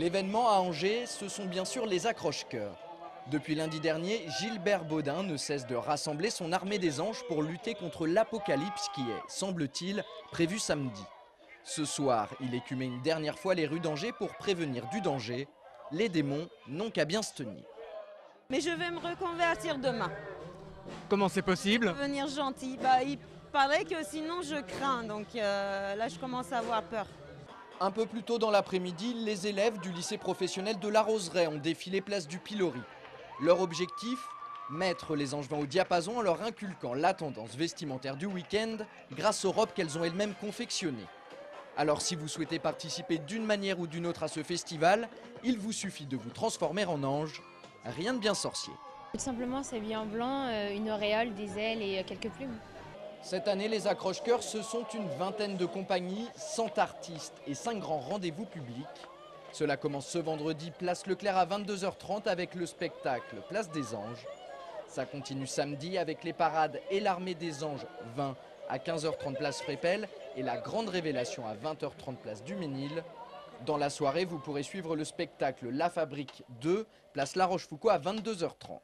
L'événement à Angers, ce sont bien sûr les accroche-cœurs. Depuis lundi dernier, Gilbert Baudin ne cesse de rassembler son armée des anges pour lutter contre l'apocalypse qui est, semble-t-il, prévu samedi. Ce soir, il écumait une dernière fois les rues d'Angers pour prévenir du danger. Les démons n'ont qu'à bien se tenir. Mais je vais me reconvertir demain. Comment c'est possible? Devenir gentil. Il paraît que sinon je crains, donc là je commence à avoir peur. Un peu plus tôt dans l'après-midi, les élèves du lycée professionnel de La Roseraie ont défilé place du Pilori. Leur objectif, mettre les Angevins au diapason en leur inculquant la tendance vestimentaire du week-end grâce aux robes qu'elles ont elles-mêmes confectionnées. Alors si vous souhaitez participer d'une manière ou d'une autre à ce festival, il vous suffit de vous transformer en ange. Rien de bien sorcier. Tout simplement, s'habiller en blanc, une auréole, des ailes et quelques plumes. Cette année, les accroche-cœurs, ce sont une vingtaine de compagnies, 100 artistes et 5 grands rendez-vous publics. Cela commence ce vendredi, place Leclerc à 22h30 avec le spectacle Place des Anges. Ça continue samedi avec les parades et l'Armée des Anges 20 à 15h30 place Frépel et la grande révélation à 20h30 place du Ménil. Dans la soirée, vous pourrez suivre le spectacle La Fabrique 2, place La Rochefoucauld à 22h30.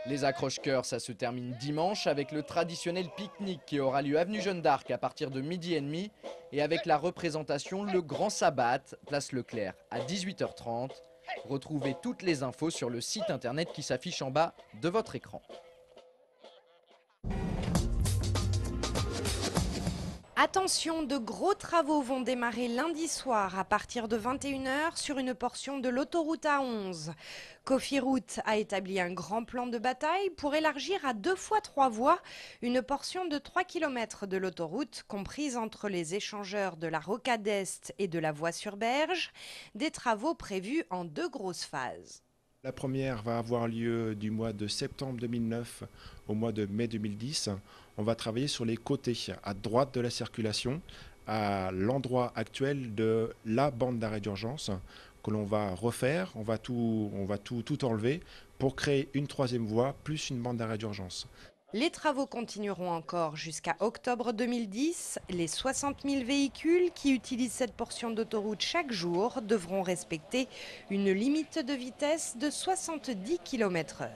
Les accroche-cœurs, ça se termine dimanche avec le traditionnel pique-nique qui aura lieu avenue Jeanne d'Arc à partir de 12h30 et avec la représentation Le Grand Sabbat, place Leclerc à 18h30. Retrouvez toutes les infos sur le site internet qui s'affiche en bas de votre écran. Attention, de gros travaux vont démarrer lundi soir à partir de 21h sur une portion de l'autoroute A11. Cofiroute a établi un grand plan de bataille pour élargir à 2 fois 3 voies une portion de 3 km de l'autoroute comprise entre les échangeurs de la Rocade Est et de la voie sur Berge, des travaux prévus en 2 grosses phases. La première va avoir lieu du mois de septembre 2009 au mois de mai 2010. On va travailler sur les côtés, à droite de la circulation, à l'endroit actuel de la bande d'arrêt d'urgence que l'on va refaire. On va tout enlever pour créer une 3e voie plus une bande d'arrêt d'urgence. Les travaux continueront encore jusqu'à octobre 2010. Les 60 000 véhicules qui utilisent cette portion d'autoroute chaque jour devront respecter une limite de vitesse de 70 km/h.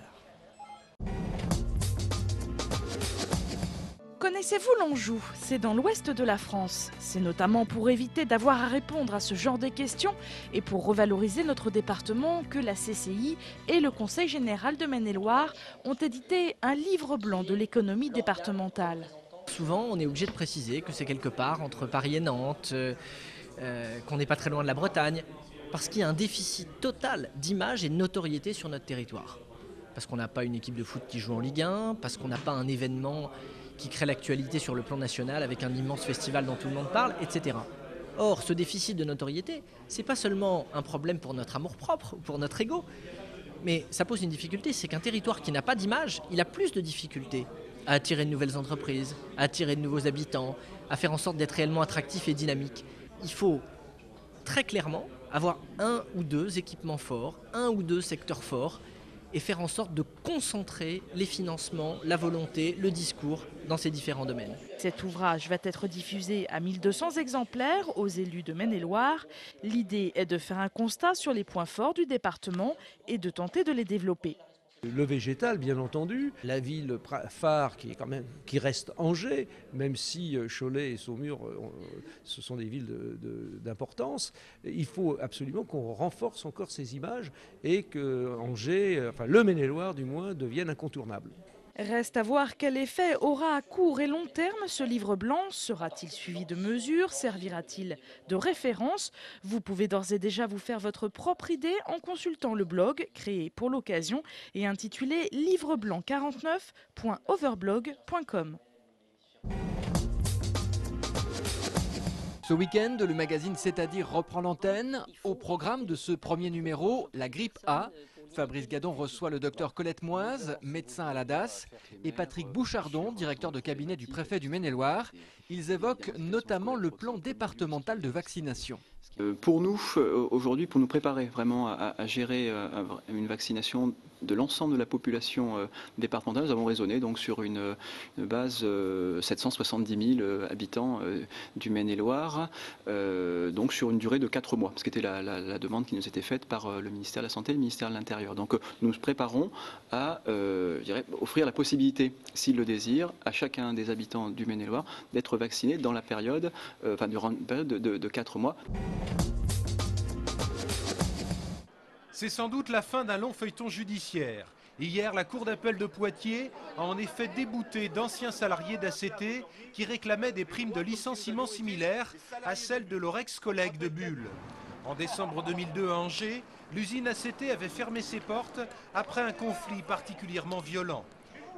Connaissez-vous l'Anjou? C'est dans l'ouest de la France. C'est notamment pour éviter d'avoir à répondre à ce genre de questions et pour revaloriser notre département que la CCI et le Conseil général de Maine-et-Loire ont édité un livre blanc de l'économie départementale. Souvent, on est obligé de préciser que c'est quelque part entre Paris et Nantes, qu'on n'est pas très loin de la Bretagne, parce qu'il y a un déficit total d'image et de notoriété sur notre territoire. Parce qu'on n'a pas une équipe de foot qui joue en Ligue 1, parce qu'on n'a pas un événement qui crée l'actualité sur le plan national avec un immense festival dont tout le monde parle, etc. Or, ce déficit de notoriété, c'est pas seulement un problème pour notre amour-propre ou pour notre ego, mais ça pose une difficulté, c'est qu'un territoire qui n'a pas d'image, il a plus de difficultés à attirer de nouvelles entreprises, à attirer de nouveaux habitants, à faire en sorte d'être réellement attractif et dynamique. Il faut très clairement avoir 1 ou 2 équipements forts, 1 ou 2 secteurs forts, et faire en sorte de concentrer les financements, la volonté, le discours dans ces différents domaines. Cet ouvrage va être diffusé à 1200 exemplaires aux élus de Maine-et-Loire. L'idée est de faire un constat sur les points forts du département et de tenter de les développer. Le végétal, bien entendu, la ville phare qui reste Angers, même si Cholet et Saumur, ce sont des villes d'importance. Il faut absolument qu'on renforce encore ces images et que Angers, enfin le Maine-et-Loire du moins, devienne incontournable. Reste à voir quel effet aura à court et long terme ce livre blanc. Sera-t-il suivi de mesures? Servira-t-il de référence? Vous pouvez d'ores et déjà vous faire votre propre idée en consultant le blog créé pour l'occasion et intitulé livreblanc49.overblog.com. Ce week-end, le magazine C'est-à-dire reprend l'antenne. Au programme de ce premier numéro, la grippe A. Fabrice Gadon reçoit le docteur Colette Moise, médecin à la DAS, et Patrick Bouchardon, directeur de cabinet du préfet du Maine-et-Loire. Ils évoquent notamment le plan départemental de vaccination. Pour nous, aujourd'hui, pour nous préparer vraiment à gérer une vaccination de l'ensemble de la population départementale, nous avons raisonné donc sur une base 770 000 habitants du Maine-et-Loire, donc sur une durée de 4 mois, ce qui était la demande qui nous était faite par le ministère de la Santé et le ministère de l'Intérieur. Donc nous nous préparons à offrir la possibilité, s'ils le désirent, à chacun des habitants du Maine-et-Loire d'être vacciné dans la période, durant une période de 4 mois. C'est sans doute la fin d'un long feuilleton judiciaire. Hier, la Cour d'appel de Poitiers a en effet débouté d'anciens salariés d'ACT qui réclamaient des primes de licenciement similaires à celles de leur ex-collègue de Bulle. En décembre 2002 à Angers, l'usine ACT avait fermé ses portes après un conflit particulièrement violent.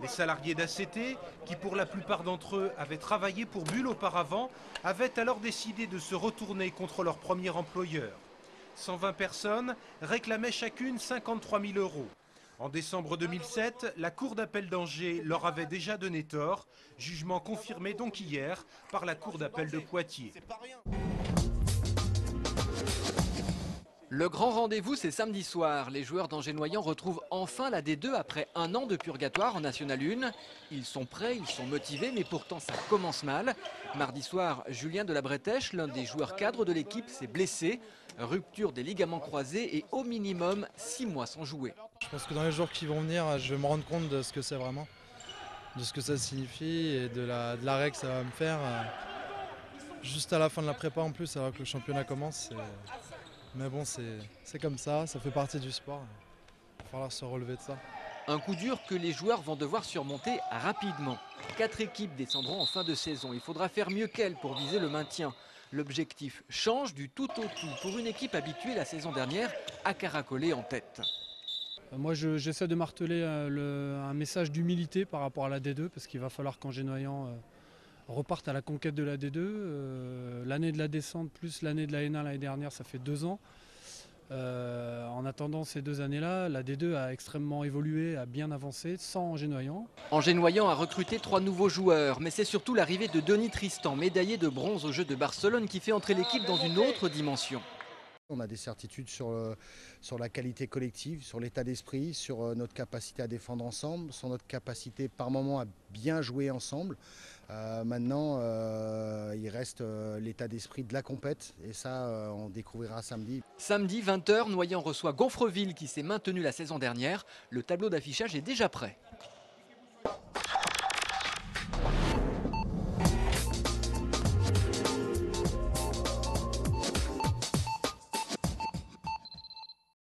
Les salariés d'ACT, qui pour la plupart d'entre eux avaient travaillé pour Bulle auparavant, avaient alors décidé de se retourner contre leur premier employeur. 120 personnes réclamaient chacune 53 000 €. En décembre 2007, la Cour d'appel d'Angers leur avait déjà donné tort, jugement confirmé donc hier par la Cour d'appel de Poitiers. Le grand rendez-vous, c'est samedi soir. Les joueurs d'Angers-Noyant retrouvent enfin la D2 après un an de purgatoire en National 1. Ils sont prêts, ils sont motivés, mais pourtant ça commence mal. Mardi soir, Julien de la Bretèche, l'un des joueurs cadres de l'équipe, s'est blessé. Rupture des ligaments croisés et au minimum 6 mois sans jouer. Je pense que dans les jours qui vont venir, je vais me rendre compte de ce que c'est vraiment, de ce que ça signifie et de l'arrêt que ça va me faire. Juste à la fin de la prépa en plus, alors que le championnat commence. Mais bon, c'est comme ça fait partie du sport. Il va falloir se relever de ça. Un coup dur que les joueurs vont devoir surmonter rapidement. 4 équipes descendront en fin de saison. Il faudra faire mieux qu'elles pour viser le maintien. L'objectif change du tout au tout pour une équipe habituée la saison dernière à caracoler en tête. Moi, j'essaie de marteler un message d'humilité par rapport à la D2 parce qu'il va falloir qu'Angers-Noyant reparte à la conquête de la D2. L'année de la descente plus l'année de la N1 l'année dernière, ça fait 2 ans. En attendant ces 2 années-là, la D2 a extrêmement évolué, a bien avancé, sans Angers-Noyant. Angers-Noyant a recruté 3 nouveaux joueurs, mais c'est surtout l'arrivée de Denis Tristan, médaillé de bronze aux Jeux de Barcelone, qui fait entrer l'équipe dans une autre dimension. On a des certitudes sur la qualité collective, sur l'état d'esprit, sur notre capacité à défendre ensemble, sur notre capacité par moment à bien jouer ensemble. Maintenant, il reste l'état d'esprit de la compète et ça, on découvrira samedi. Samedi 20 h, Noyant reçoit Gonfreville qui s'est maintenu la saison dernière. Le tableau d'affichage est déjà prêt.